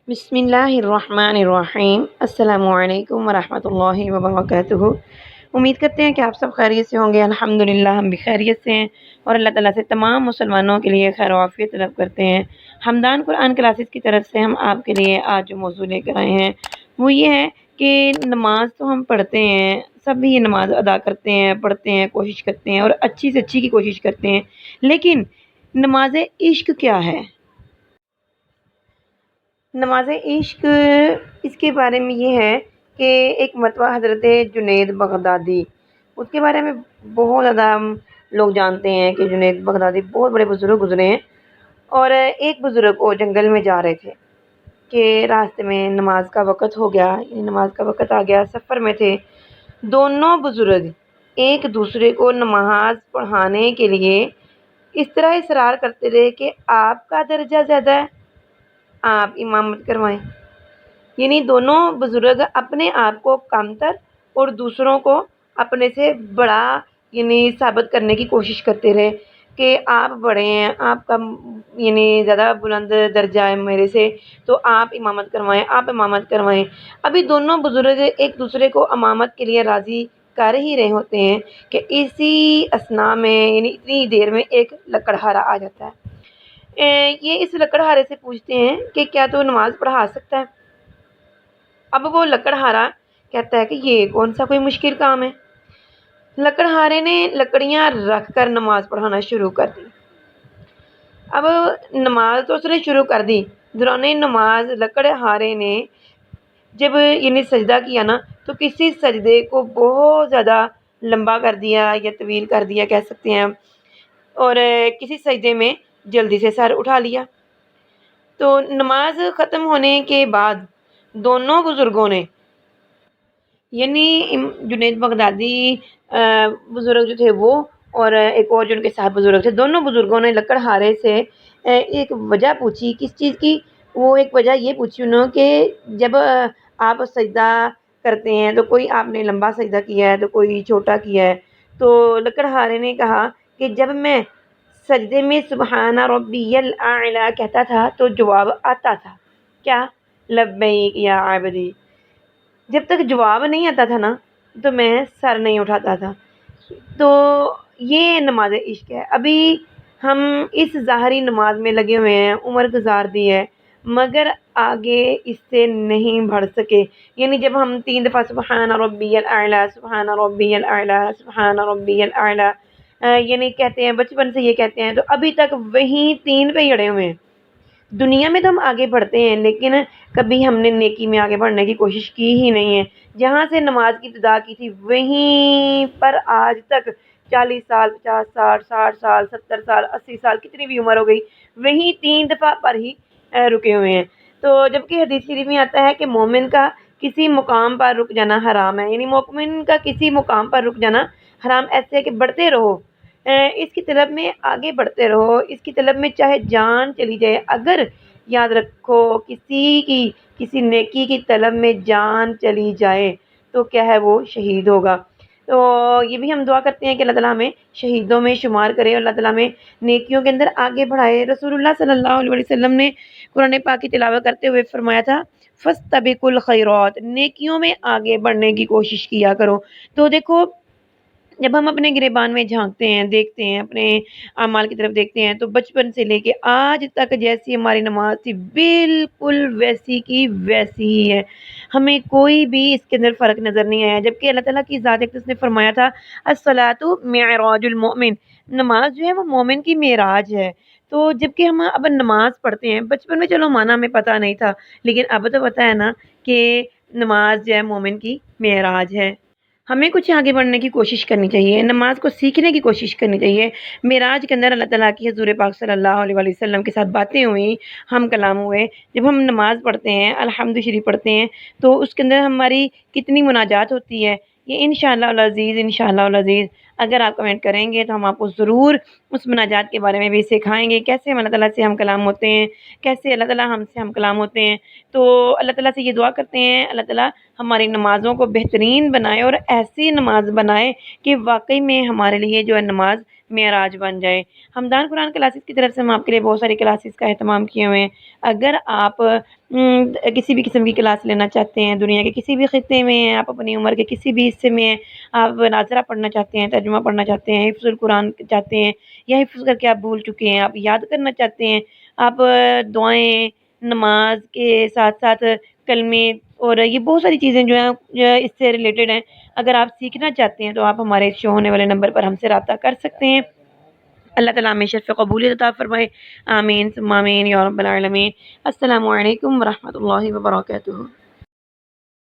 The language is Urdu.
بسم اللہ الرحمن الرحیم۔ السلام علیکم ورحمۃ اللہ وبرکاتہ۔ امید کرتے ہیں کہ آپ سب خیریت سے ہوں گے۔ الحمدللہ ہم بھی خیریت سے ہیں اور اللہ تعالیٰ سے تمام مسلمانوں کے لیے خیر و عافیت طلب کرتے ہیں۔ ہمدان قرآن کلاسز کی طرف سے ہم آپ کے لیے آج جو موضوع لے کر آئے ہیں وہ یہ ہے کہ نماز تو ہم پڑھتے ہیں، سب بھی یہ نماز ادا کرتے ہیں، پڑھتے ہیں، کوشش کرتے ہیں اور اچھی سے اچھی کی کوشش کرتے ہیں، لیکن نماز عشق کیا ہے؟ نماز عشق، اس کے بارے میں یہ ہے کہ ایک مرتبہ حضرت جنید بغدادی، اس کے بارے میں بہت زیادہ ہم لوگ جانتے ہیں کہ جنید بغدادی بہت بڑے بزرگ گزرے ہیں، اور ایک بزرگ وہ جنگل میں جا رہے تھے کہ راستے میں نماز کا وقت ہو گیا، نماز کا وقت آ گیا، سفر میں تھے دونوں بزرگ، ایک دوسرے کو نماز پڑھانے کے لیے اس طرح اصرار کرتے رہے کہ آپ کا درجہ زیادہ ہے، آپ امامت کروائیں۔ یعنی دونوں بزرگ اپنے آپ کو کمتر اور دوسروں کو اپنے سے بڑا ثابت کرنے کی کوشش کرتے رہے کہ آپ بڑے ہیں، آپ کا زیادہ بلند درجہ ہے میرے سے، تو آپ امامت کروائیں، آپ امامت کروائیں۔ ابھی دونوں بزرگ ایک دوسرے کو امامت کے لیے راضی کر ہی رہے ہوتے ہیں کہ اسی اثناء میں اتنی دیر میں ایک لکڑہارا آ جاتا ہے۔ یہ اس لکڑہارے سے پوچھتے ہیں کہ کیا تو نماز پڑھا سکتا ہے؟ اب وہ لکڑہارا کہتا ہے کہ یہ کون سا کوئی مشکل کام ہے۔ لکڑہارے نے لکڑیاں رکھ کر نماز پڑھانا شروع کر دی۔ اب نماز تو اس نے شروع کر دی، دوران نماز لکڑہارے نے جب سجدہ کیا نا تو کسی سجدے کو بہت زیادہ لمبا کر دیا یا طویل کر دیا کہہ سکتے ہیں، اور کسی سجدے میں جلدی سے سر اٹھا لیا۔ تو نماز ختم ہونے کے بعد دونوں بزرگوں نے جنید بغدادی بزرگ جو تھے وہ اور ایک اور جو ان کے صاحب بزرگ تھے، دونوں بزرگوں نے لکڑہارے سے ایک وجہ پوچھی، کس چیز کی؟ وہ ایک وجہ یہ پوچھی انہوں کہ جب آپ سجدہ کرتے ہیں تو کوئی آپ نے لمبا سجدہ کیا ہے تو کوئی چھوٹا کیا ہے۔ تو لکڑہارے نے کہا کہ جب میں سجدے میں سبحان ربی الاعلی کہتا تھا تو جواب آتا تھا، کیا؟ لبیک یا عابدی۔ جب تک جواب نہیں آتا تھا نا تو میں سر نہیں اٹھاتا تھا۔ تو یہ نماز عشق ہے۔ ابھی ہم اس ظاہری نماز میں لگے ہوئے ہیں، عمر گزار دی ہے، مگر آگے اس سے نہیں بڑھ سکے۔ جب ہم 3 دفعہ سبحان ربی الاعلی، سبحان ربی الاعلی، سبحان ربی الاعلی کہتے ہیں، بچپن سے یہ کہتے ہیں، تو ابھی تک وہی 3 پہ ہی اڑے ہوئے ہیں۔ دنیا میں تو ہم آگے بڑھتے ہیں لیکن کبھی ہم نے نیکی میں آگے بڑھنے کی کوشش کی ہی نہیں ہے۔ جہاں سے نماز کی ابتدا کی تھی وہیں پر آج تک 40 سال، 50 سال، 60 سال، 70 سال، 80 سال، کتنی بھی عمر ہو گئی، وہیں 3 دفعہ پر ہی رکے ہوئے ہیں۔ تو جبکہ حدیث شریف میں آتا ہے کہ مومن کا کسی مقام پر رک جانا حرام ہے، مومن کا کسی مقام پر رک جانا حرام، ایسے ہے کہ بڑھتے رہو، اس کی طلب میں آگے بڑھتے رہو، اس کی طلب میں چاہے جان چلی جائے۔ اگر یاد رکھو کسی نیکی کی طلب میں جان چلی جائے تو کیا ہے، وہ شہید ہوگا۔ تو یہ بھی ہم دعا کرتے ہیں کہ اللہ تعالیٰ ہمیں شہیدوں میں شمار کرے اور اللہ تعالیٰ ہمیں نیکیوں کے اندر آگے بڑھائے۔ رسول اللہ صلی اللہ علیہ وسلم نے قرآن پاک کی تلاوت کرتے ہوئے فرمایا تھا فَاسْتَبِقُوا الْخَيْرَاتِ، نیکیوں میں آگے بڑھنے کی کوشش کیا کرو۔ تو دیکھو، جب ہم اپنے گریبان میں جھانکتے ہیں، دیکھتے ہیں، اپنے اعمال کی طرف دیکھتے ہیں، تو بچپن سے لے کے آج تک جیسی ہماری نماز تھی بالکل ویسی کی ویسی ہی ہے، ہمیں کوئی بھی اس کے اندر فرق نظر نہیں آیا۔ جبکہ اللہ تعالیٰ کی ذات اقدس نے فرمایا تھا الصلاۃ معراج المؤمن، نماز جو ہے وہ مومن کی معراج ہے۔ تو جبکہ ہم اب نماز پڑھتے ہیں، بچپن میں چلو مانا ہمیں پتہ نہیں تھا، لیکن اب تو پتہ ہے نا کہ نماز جو ہے مومن کی معراج ہے۔ ہمیں کچھ آگے بڑھنے کی کوشش کرنی چاہیے، نماز کو سیکھنے کی کوشش کرنی چاہیے۔ معراج کے اندر اللہ تعالیٰ کی حضور پاک صلی اللہ علیہ وسلم کے ساتھ باتیں ہوئیں، ہم کلام ہوئے۔ جب ہم نماز پڑھتے ہیں، الحمد شریف پڑھتے ہیں، تو اس کے اندر ہماری کتنی مناجات ہوتی ہے۔ یہ انشاءاللہ العزیز اگر آپ کمنٹ کریں گے تو ہم آپ کو ضرور اس مناجات کے بارے میں بھی سکھائیں گے، کیسے ہم اللہ تعالیٰ سے ہم کلام ہوتے ہیں، کیسے اللہ تعالیٰ ہم سے ہم کلام ہوتے ہیں۔ تو اللہ تعالیٰ سے یہ دعا کرتے ہیں اللہ تعالیٰ ہماری نمازوں کو بہترین بنائے اور ایسی نماز بنائے کہ واقعی میں ہمارے لیے جو ہے نماز معراج بن جائے۔ ہمدان قرآن کلاسز کی طرف سے ہم آپ کے لیے بہت ساری کلاسز کا اہتمام کیے ہوئے ہیں۔ اگر آپ کسی بھی قسم کی کلاس لینا چاہتے ہیں، دنیا کے کسی بھی خطے میں ہیں، آپ اپنی عمر کے کسی بھی حصے میں ہیں، آپ ناظرہ پڑھنا چاہتے ہیں، ترجمہ پڑھنا چاہتے ہیں، حفظ القرآن چاہتے ہیں یا حفظ کر کے آپ بھول چکے ہیں، آپ یاد کرنا چاہتے ہیں، آپ دعائیں نماز کے ساتھ ساتھ کلمے اور یہ بہت ساری چیزیں جو ہیں جو اس سے ریلیٹڈ ہیں، اگر آپ سیکھنا چاہتے ہیں تو آپ ہمارے شو ہونے والے نمبر پر ہم سے رابطہ کر سکتے ہیں۔ اللہ تعالیٰ ہمیں شرف قبولیت عطا فرمائے، آمین ثم آمین یا رب العالمین۔ السلام علیکم ورحمۃ اللہ وبرکاتہ۔